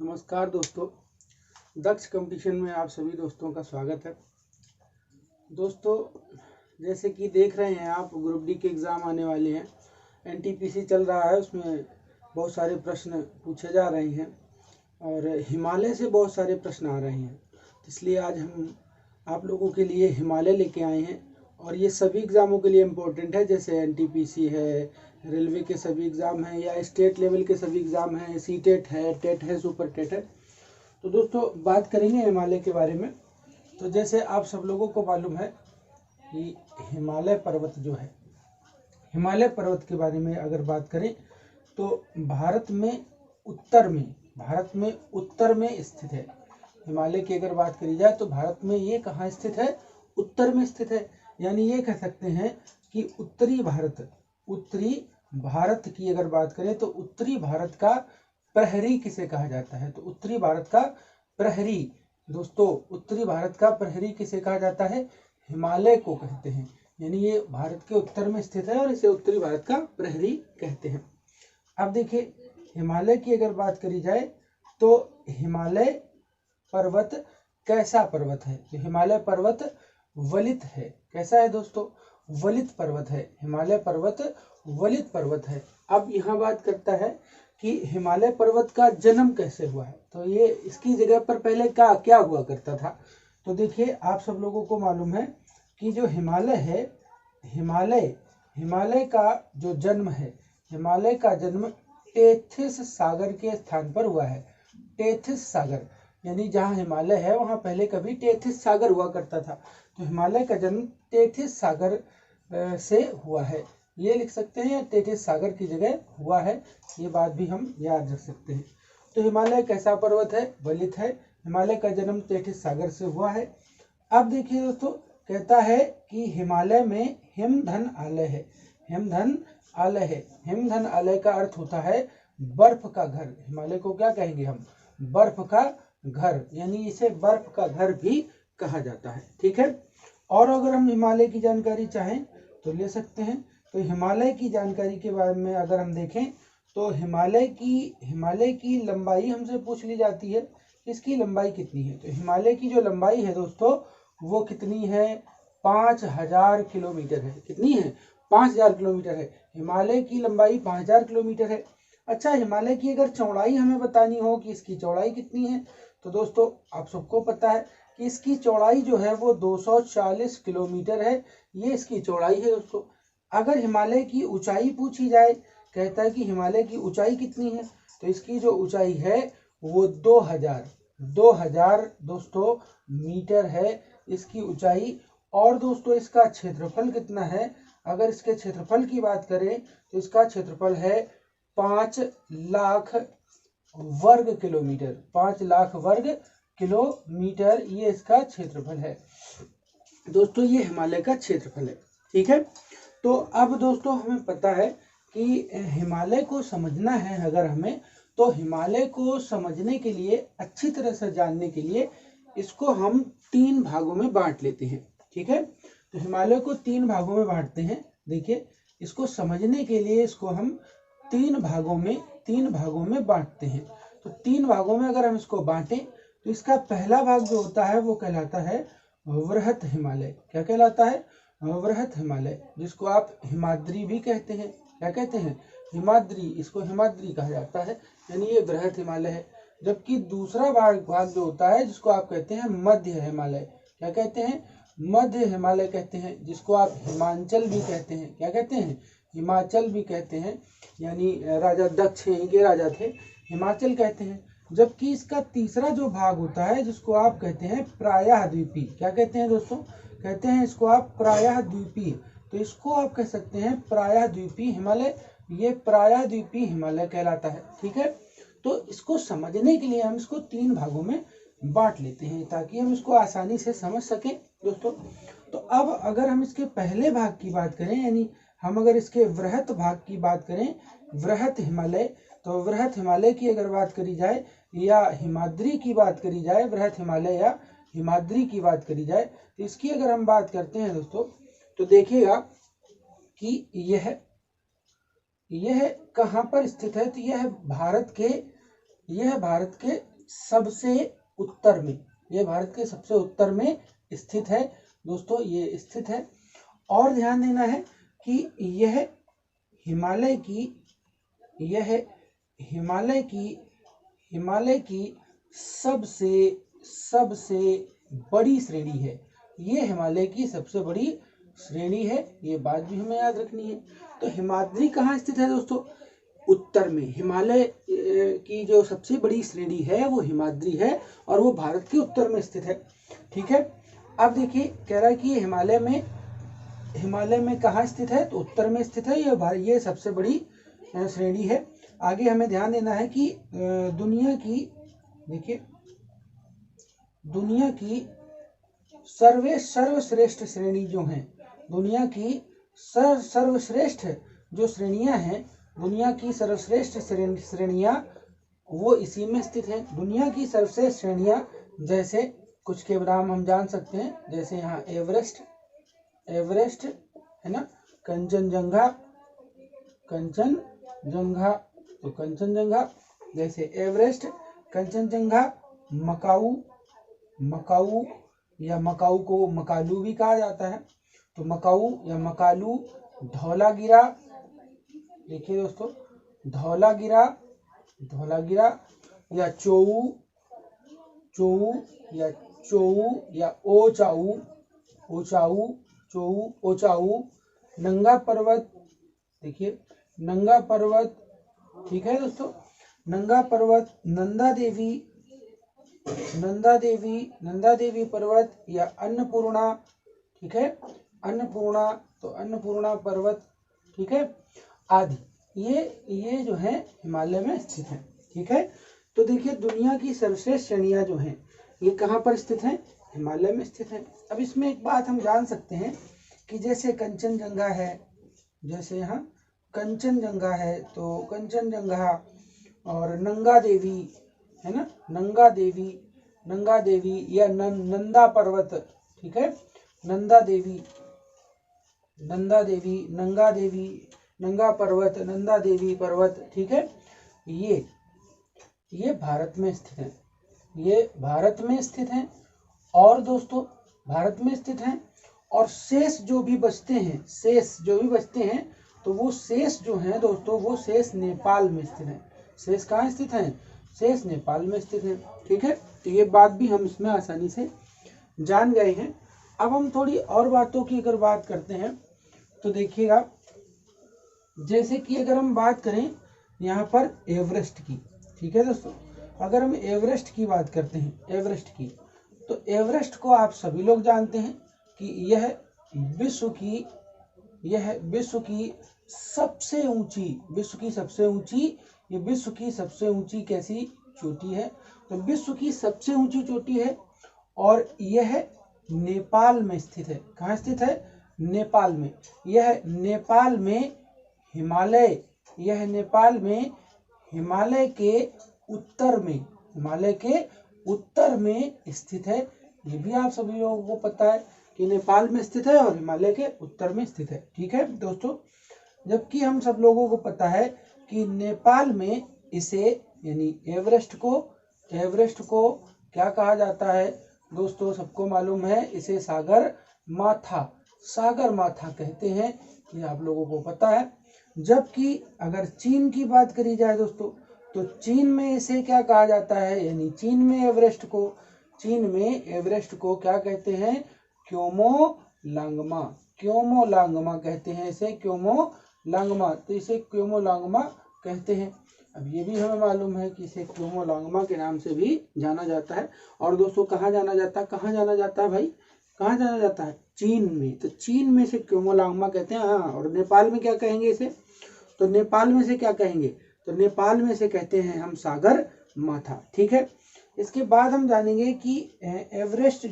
नमस्कार दोस्तों, दक्ष कंपटीशन में आप सभी दोस्तों का स्वागत है। दोस्तों, जैसे कि देख रहे हैं आप, ग्रुप डी के एग्ज़ाम आने वाले हैं। एनटीपीसी चल रहा है, उसमें बहुत सारे प्रश्न पूछे जा रहे हैं और हिमालय से बहुत सारे प्रश्न आ रहे हैं। इसलिए आज हम आप लोगों के लिए हिमालय लेके आए हैं और ये सभी एग्ज़ामों के लिए इम्पोर्टेंट है। जैसे एनटीपीसी है, रेलवे के सभी एग्ज़ाम हैं या स्टेट लेवल के सभी एग्ज़ाम हैं, सीटेट है, टेट है, सुपर टेट है। तो दोस्तों, बात करेंगे हिमालय के बारे में। तो जैसे आप सब लोगों को मालूम है कि हिमालय पर्वत जो है, हिमालय पर्वत के बारे में अगर बात करें तो भारत में उत्तर में स्थित है। हिमालय की अगर बात करी जाए तो भारत में ये कहाँ स्थित है? उत्तर में स्थित है। यानी ये कह सकते हैं कि उत्तरी भारत की अगर बात करें तो उत्तरी भारत का प्रहरी किसे कहा जाता है? तो उत्तरी भारत का प्रहरी, दोस्तों, उत्तरी भारत का प्रहरी किसे कहा जाता है? हिमालय को कहते हैं। यानी ये भारत के उत्तर में स्थित है और इसे उत्तरी भारत का प्रहरी कहते हैं। अब देखिए, हिमालय की अगर बात करी जाए तो हिमालय पर्वत कैसा पर्वत है? तो हिमालय पर्वत वलित है। कैसा है दोस्तों? वलित पर्वत है। हिमालय पर्वत वलित पर्वत है। अब यहाँ बात करता है कि हिमालय पर्वत का जन्म कैसे हुआ है। तो ये इसकी जगह पर पहले क्या हुआ करता था? तो देखिए, आप सब लोगों को मालूम है कि जो हिमालय है, हिमालय का जो जन्म है, हिमालय का जन्म टेथिस सागर के स्थान पर हुआ है। टेथिस सागर, यानी जहाँ हिमालय है वहाँ पहले कभी टेथिस सागर हुआ करता था। तो हिमालय का जन्म टेथिस सागर से हुआ है, ये लिख सकते हैं, या टेथिस सागर की जगह हुआ है। ये बात भी हम याद रख सकते हैं। तो हिमालय कैसा पर्वत है? वलित है। हिमालय का जन्म टेथिस सागर से हुआ है। अब देखिए दोस्तों, कहता है कि हिमालय में हिमधन आलय है। हिमधन आलय है। हिमधन आलय का अर्थ होता है बर्फ का घर। हिमालय को क्या कहेंगे हम? बर्फ का घर, यानी इसे बर्फ का घर भी कहा जाता है। ठीक है। और अगर हम हिमालय की जानकारी चाहें तो ले सकते हैं। तो हिमालय की जानकारी के बारे में अगर हम देखें तो हिमालय की लंबाई हमसे पूछ ली जाती है। इसकी लंबाई कितनी है? तो हिमालय की जो लंबाई है दोस्तों, वो कितनी है? 5000 किलोमीटर है। कितनी है? 5000 किलोमीटर है। हिमालय की लंबाई 5000 किलोमीटर है। अच्छा, हिमालय की अगर चौड़ाई हमें बतानी हो कि इसकी चौड़ाई कितनी है, तो दोस्तों आप सबको पता है कि इसकी चौड़ाई जो है वो 240 किलोमीटर है। ये इसकी चौड़ाई है दोस्तों। अगर हिमालय की ऊंचाई पूछी जाए, कहता है कि हिमालय की ऊंचाई कितनी है, तो इसकी जो ऊंचाई है वो 2000 दोस्तों मीटर है इसकी ऊंचाई। और दोस्तों, इसका क्षेत्रफल कितना है? अगर इसके क्षेत्रफल की बात करें तो इसका क्षेत्रफल है 5 लाख वर्ग किलोमीटर। 5 लाख वर्ग किलोमीटर ये इसका क्षेत्रफल है दोस्तों। ये हिमालय का क्षेत्रफल है। ठीक है। तो अब दोस्तों, हमें पता है कि हिमालय को समझना है अगर हमें, तो हिमालय को समझने के लिए, अच्छी तरह से जानने के लिए, इसको हम 3 भागों में बांट लेते हैं। ठीक है। तो हिमालय को 3 भागों में बांटते हैं। देखिए, इसको समझने के लिए इसको हम 3 भागों में बांटते हैं। तो 3 भागों में अगर हम इसको बांटें तो इसका पहला भाग जो होता है वो कहलाता है वृहत हिमालय। क्या कहलाता है? वृहत हिमालय, जिसको आप हिमाद्री भी कहते हैं। क्या कहते हैं? हिमाद्री। इसको हिमाद्री कहा जाता है, यानी ये वृहत हिमालय है। जबकि दूसरा भाग जो होता है, जिसको आप कहते हैं मध्य हिमालय। क्या कहते हैं? मध्य हिमालय कहते हैं, जिसको आप हिमांचल भी कहते हैं। क्या कहते हैं? हिमाचल भी कहते हैं। यानी राजा दक्ष यहीं के राजा थे, हिमाचल कहते हैं। जबकि इसका तीसरा जो भाग होता है, जिसको आप कहते हैं प्रायः द्वीपीय। क्या कहते हैं दोस्तों? कहते हैं इसको आप प्रायः द्वीपीय। तो इसको आप कह सकते हैं प्रायः द्वीपीय हिमालय। ये प्रायः द्वीपीय हिमालय कहलाता है। ठीक है। तो इसको समझने के लिए हम इसको 3 भागों में बांट लेते हैं ताकि हम इसको आसानी से समझ सकें दोस्तों। तो अब अगर हम इसके पहले भाग की बात करें, यानी हम अगर इसके वृहत भाग की बात करें, वृहत हिमालय, तो वृहत हिमालय की अगर बात करी जाए या हिमाद्री की बात करी जाए, वृहत हिमालय या हिमाद्री की बात करी जाए, तो इसकी अगर हम बात करते हैं दोस्तों, तो देखिएगा कि यह कहाँ पर स्थित है। तो यह भारत के सबसे उत्तर में, ये भारत के सबसे उत्तर में स्थित है दोस्तों, ये स्थित है। और ध्यान देना है कि यह हिमालय की सबसे बड़ी श्रेणी है। ये हिमालय की सबसे बड़ी श्रेणी है, ये बात भी हमें याद रखनी है। तो हिमाद्री कहाँ स्थित है दोस्तों? उत्तर में। हिमालय की जो सबसे बड़ी श्रेणी है वो हिमाद्री है और वो भारत के उत्तर में स्थित है। ठीक है, अब देखिए कह रहा है कि हिमालय में कहाँ स्थित है? तो उत्तर में स्थित है। ये सबसे बड़ी श्रेणी है। आगे हमें ध्यान देना है कि दुनिया की सर्वश्रेष्ठ श्रेणी जो है, दुनिया की सर्वश्रेष्ठ जो श्रेणियां हैं, दुनिया की सर्वश्रेष्ठ श्रेणियां वो इसी में स्थित हैं। दुनिया की सर्वश्रेष्ठ श्रेणियां जैसे कुछ के नाम हम जान सकते हैं, जैसे यहाँ एवरेस्ट है ना, कंचनजंगा, तो कंचनजंगा जैसे एवरेस्ट, कंचनजंगा, मकाऊ या मकाऊ को मकालू भी कहा जाता है, तो मकाऊ या मकालू, धौलागिरा, देखिए दोस्तों धौलागिरा या चोऊ या ओचाऊ, नंगा पर्वत, देखिए नंगा पर्वत, ठीक है दोस्तों, नंगा पर्वत, नंदा देवी पर्वत या अन्नपूर्णा, ठीक है, अन्नपूर्णा, तो अन्नपूर्णा पर्वत, ठीक है, आदि ये जो है हिमालय में स्थित है। ठीक है, तो देखिए दुनिया की सर्वश्रेष्ठ श्रेणियां जो हैं ये कहाँ पर स्थित हैं? हिमालय में स्थित है। अब इसमें एक बात हम जान सकते हैं कि जैसे कंचनजंगा है, जैसे यहाँ कंचनजंगा है, तो कंचनजंगा और नंगा देवी है ना, नंगा देवी या नंदा पर्वत, ठीक है, नंगा पर्वत, नंदा देवी पर्वत, ठीक है, ये भारत में स्थित है, ये भारत में स्थित है। और दोस्तों भारत में स्थित हैं, और शेष जो भी बचते हैं तो वो शेष जो हैं दोस्तों, वो शेष नेपाल में स्थित हैं। शेष कहाँ स्थित हैं? शेष नेपाल में स्थित हैं। ठीक है, तो ये बात भी हम इसमें आसानी से जान गए हैं। अब हम थोड़ी और बातों की अगर बात करते हैं तो देखिएगा, जैसे कि अगर हम बात करें यहाँ पर एवरेस्ट की, ठीक है दोस्तों, अगर हम एवरेस्ट की बात करते हैं, एवरेस्ट की, तो एवरेस्ट को आप सभी लोग जानते हैं कि यह विश्व की सबसे ऊंची कैसी चोटी है? तो विश्व की सबसे ऊंची चोटी है और यह नेपाल में स्थित है। कहाँ स्थित है? नेपाल में। यह नेपाल के उत्तर में स्थित है। ये भी आप सभी लोगों को पता है कि नेपाल में स्थित है और हिमालय के उत्तर में स्थित है। ठीक है दोस्तों, जबकि हम सब लोगों को पता है कि नेपाल में इसे यानी एवरेस्ट को क्या कहा जाता है दोस्तों? सबको मालूम है, इसे सागर माथा कहते हैं, ये आप लोगों को पता है। जबकि अगर चीन की बात करी जाए दोस्तों, तो चीन में इसे क्या कहा जाता है? यानी चीन में एवरेस्ट को क्या कहते हैं? क्योमोलांगमा कहते हैं इसे, क्योमोलांगमा, तो इसे क्योमोलांगमा कहते हैं। अब ये भी हमें मालूम है कि इसे क्योमोलांगमा के नाम से भी जाना जाता है। और दोस्तों कहाँ जाना जाता है भाई? कहाँ जाना जाता है? चीन में। तो चीन में से क्योमोलांगमा कहते हैं। हाँ, और नेपाल में क्या कहेंगे इसे? तो नेपाल में से क्या कहेंगे? तो नेपाल में से कहते हैं हम सागर माथा। ठीक है, इसके बाद हम जानेंगे कि एवरेस्ट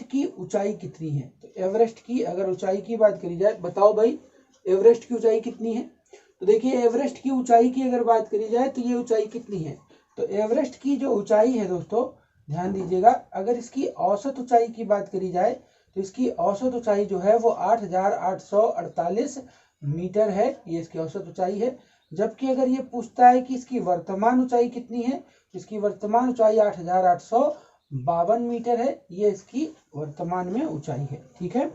की ऊंचाई कितनी है। तो एवरेस्ट की अगर ऊंचाई की बात करी जाए, बताओ भाई एवरेस्ट की ऊंचाई कितनी है? तो देखिए एवरेस्ट की ऊंचाई की अगर बात करी जाए तो ये ऊंचाई कितनी है? तो एवरेस्ट की जो ऊंचाई है दोस्तों, ध्यान दीजिएगा, अगर इसकी औसत ऊंचाई की बात करी जाए तो इसकी औसत ऊंचाई जो है वो 8,848 मीटर है। ये इसकी औसत ऊंचाई है। जबकि अगर ये पूछता है कि इसकी वर्तमान ऊंचाई कितनी है, इसकी वर्तमान ऊंचाई 8,852 मीटर है, ये इसकी वर्तमान में ऊंचाई है। ठीक है,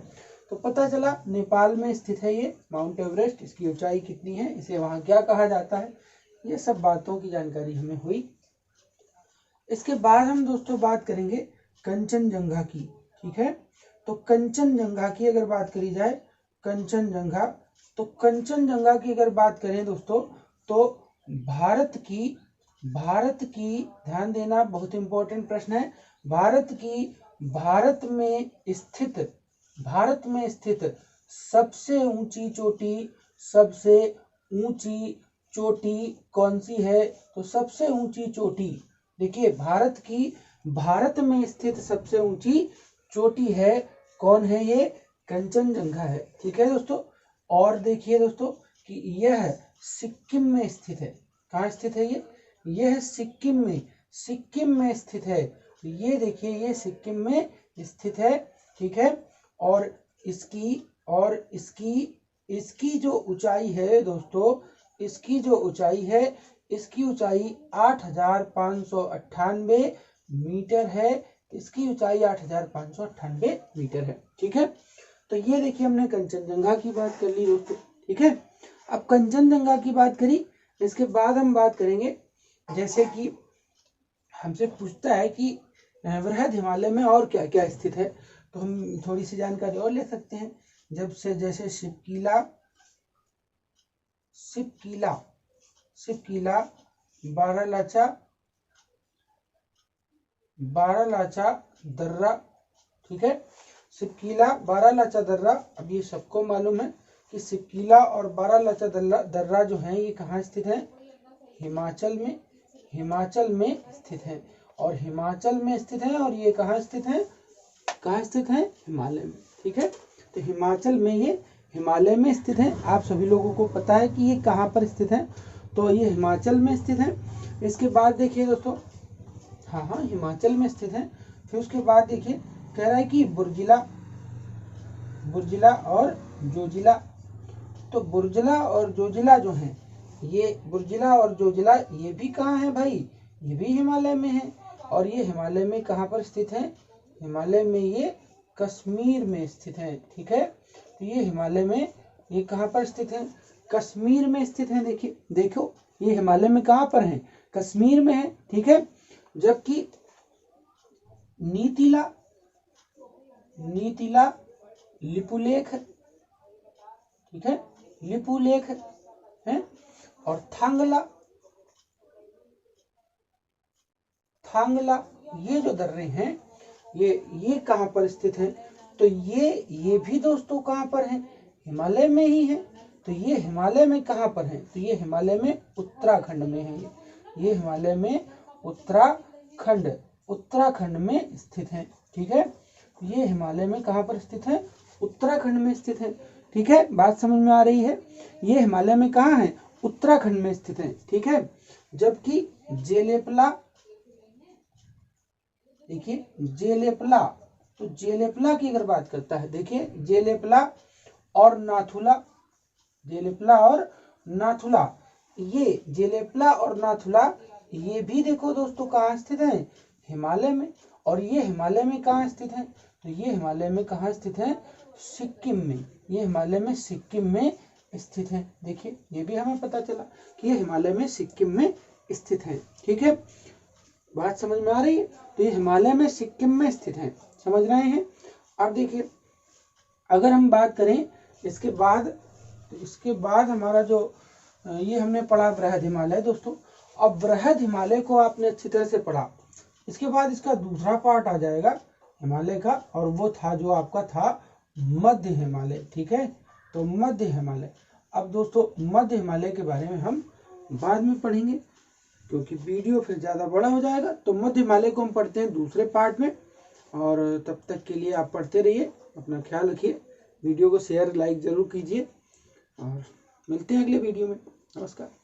तो पता चला नेपाल में स्थित है ये माउंट एवरेस्ट, इसकी ऊंचाई कितनी है, इसे वहां क्या कहा जाता है, ये सब बातों की जानकारी हमें हुई। इसके बाद हम दोस्तों बात करेंगे कंचनजंगा की। ठीक है, तो कंचनजंगा की अगर बात करी जाए, कंचनजंगा, तो कंचनजंगा की अगर बात करें दोस्तों, तो भारत की ध्यान देना, बहुत इंपॉर्टेंट प्रश्न है, भारत में स्थित सबसे ऊंची चोटी कौन सी है, तो सबसे ऊंची चोटी, देखिए भारत में स्थित सबसे ऊंची चोटी है, कौन है, ये कंचनजंगा है। ठीक है दोस्तों, और देखिए दोस्तों कि यह सिक्किम में स्थित है। कहाँ स्थित है ये, यह सिक्किम में स्थित है। ये देखिए, ये सिक्किम में स्थित है। ठीक है, और इसकी जो ऊंचाई है दोस्तों, इसकी ऊंचाई 8,598 मीटर है, इसकी ऊंचाई 8,598 मीटर है। ठीक है, तो ये देखिए हमने कंचनजंगा की बात कर ली दोस्तों। ठीक है, अब कंचनजंगा की बात करी, इसके बाद हम बात करेंगे, जैसे कि हमसे पूछता है कि वृहद हिमालय में और क्या क्या स्थित है, तो हम थोड़ी सी जानकारी और ले सकते हैं। जैसे शिवकीला, बारालाचा दर्रा। ठीक है, शिवकीला, बारालाचा दर्रा, अब ये सबको मालूम है कि शिवकीला और बारालाचा दर्रा जो है, ये कहाँ स्थित है, हिमाचल में स्थित है, और हिमाचल में स्थित है, और ये कहाँ स्थित है, हिमालय में। ठीक है, तो हिमालय में स्थित है। आप सभी लोगों को पता है कि ये कहाँ पर स्थित है, तो ये हिमाचल में स्थित है। इसके बाद देखिए दोस्तों, हाँ हिमाचल में स्थित है। फिर उसके बाद देखिए, कह रहा है कि बुर्जिला और जोजिला, तो बुर्जिला और जोजिला जो है, ये बुर्जिला और जोजिला ये भी कहाँ है भाई, ये भी हिमालय में है। और ये हिमालय में कहाँ पर स्थित है, हिमालय में ये कश्मीर में स्थित है। ठीक है, तो ये हिमालय में ये कहाँ पर स्थित है, कश्मीर में स्थित है। देखो ये हिमालय में कहाँ पर है, कश्मीर में है। ठीक है, जबकि नीतिला लिपुलेख, ठीक है, लिपुलेख है, और थांगला, ये जो दर्रे हैं, ये कहाँ पर स्थित हैं, तो ये भी दोस्तों कहाँ पर है, हिमालय में ही है। तो ये हिमालय में कहाँ पर है, तो ये हिमालय में उत्तराखंड में है। ये हिमालय में उत्तराखंड में स्थित है। ठीक है, ये हिमालय में कहाँ पर स्थित है, उत्तराखंड में स्थित है। ठीक है, बात समझ में आ रही है, ये हिमालय में कहाँ है, उत्तराखंड में स्थित है। ठीक है, जबकि जेलेपला, देखिए जेलेपला, तो जेलेपला की अगर बात करता है, देखिए जेलेपला और नाथुला, ये जेलेपला और नाथुला ये भी देखो दोस्तों कहाँ स्थित है, हिमालय में। और ये हिमालय में कहाँ स्थित है, तो ये हिमालय में कहाँ स्थित है, सिक्किम में। ये हिमालय में सिक्किम में स्थित है। देखिए ये भी हमें पता चला कि ये हिमालय में सिक्किम में स्थित है। ठीक है, बात समझ में आ रही है, तो ये हिमालय में सिक्किम में स्थित है, समझ रहे हैं। अब देखिए अगर हम बात करें इसके बाद हमारा जो ये हमने पढ़ा बृहद हिमालय दोस्तों। अब बृहद हिमालय को आपने अच्छी तरह से पढ़ा, इसके बाद इसका दूसरा पार्ट आ जाएगा हिमालय का, और वो था जो आपका था मध्य हिमालय। ठीक है, तो मध्य हिमालय, अब दोस्तों मध्य हिमालय के बारे में हम बाद में पढ़ेंगे, क्योंकि वीडियो फिर ज़्यादा बड़ा हो जाएगा। तो मध्य हिमालय को हम पढ़ते हैं दूसरे पार्ट में, और तब तक के लिए आप पढ़ते रहिए, अपना ख्याल रखिए, वीडियो को शेयर लाइक ज़रूर कीजिए, और मिलते हैं अगले वीडियो में। नमस्कार।